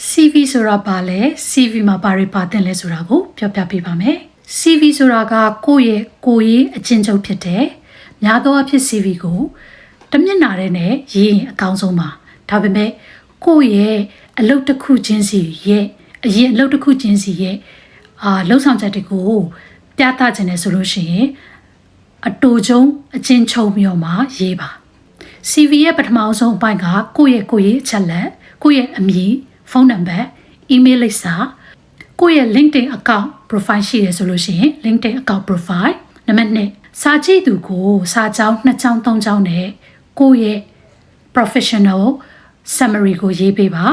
CV ဆိုတာပါလဲ CV မှာဘာတွေပါတင်လဲဆိုတာကိုပြောပြပေးပါမယ် CV ဆိုတာကကိုယ့်ရဲ့အကျဉ်းချုပ်ဖြစ်တယ်များသောအားဖြင့် CV ကိုတစ်မျက်နှာထဲနဲ့ရေးရင်အကောင်းဆုံးပါဒါပေမဲ့ကိုယ့်ရဲ့အလုပ်တစ်ခုချင်းစီရဲ့အရင်အလုပ်တစ်ခုချင်းစီရဲ့လှုပ်ဆောင်ချက်တွေကိုပြသခြင်းနဲ့ဆိုလို့ရှိရင်အတူချုံအချင်းချုပ်ပြီးတော့မှရေးပါ CV ရဲ့ပထမဆုံးအပိုင်းကကိုယ့်ရဲ့အချက်လက်ကိုယ့်ရဲ့အမည်ဖုန်းနံပါတ် email လိပ်စာကိုယ့်ရဲ့ LinkedIn account profile ရှိတယ်ဆိုလို့ရှိရင် LinkedIn account profile နံပါတ်2စာကြည့်သူကိုစာကြောင်း2ကြောင်း3ကြောင်းနဲ့ကိုယ့်ရဲ့ professional summary ကိုရေးပေးပါ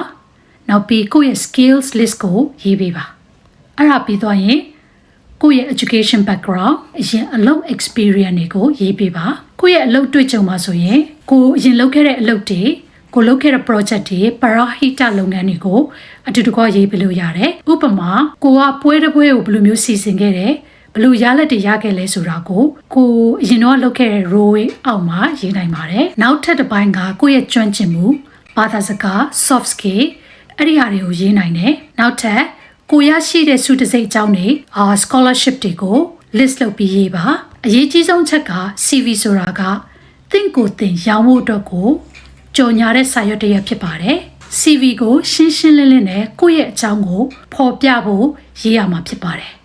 နောက်ပြီးကိုယ့်ရဲ့ skills list ကိုရေးပေးပါအဲ့ဒါပြီးတော့ရင်ကိုယ့်ရဲ့ education background အရင်အလုပ် experience တွေကိုရေးပေးပါကိုယ့်ရဲ့အလုပ်တွေ့ကြုံမှာဆိုရင်ကိုအရင်လုပ်ခဲ့တဲ့အလုပ်တွေကိုလုပ်ခဲ့တဲ့ project တွေပရဟိတလုပ်ငန်းတွေကိုအတူတကွရေးပေးလို့ရတယ်ဥပမာကိုကပွဲတစ်ပွဲကိုဘယ်လိုမျိုးစီစဉ်ခဲ့တယ်ဘယ်လိုရလက်တွေရခဲ့လဲဆိုတာကိုအရင်တော့လုပ်ခဲ့တဲ့ role အောက်မှာရေးနိုင်ပါတယ်နောက်ထပ်တစ်ပိုင်းကကိုယ့်ရဲ့ကျွမ်းကျင်မှုဘာသာစကား soft skill အဲ့ဒီဟာတွေကိုရေးနိုင်တယ်နောက်ထပ်ကိုရရှိတဲ့စုတစိတ်အကြောင်းတွေscholarship တွေကို list လုပ်ပြီးရေးပါအရေးကြီးဆုံးချက်က CV ဆိုတာကသင်ကိုယ်သင်ရောင်းဖို့အတွက်ကိုကြော်ညာတဲ့စာရွက်တစ်ရပ်ဖြစ်ပါတယ် CV ကိုရှင်းရှင်းလင်းလင်းနဲ့ကိုယ့်ရဲ့အကြောင်းကိုဖော်ပြဖို့ရေးရမှာဖြစ်ပါတယ်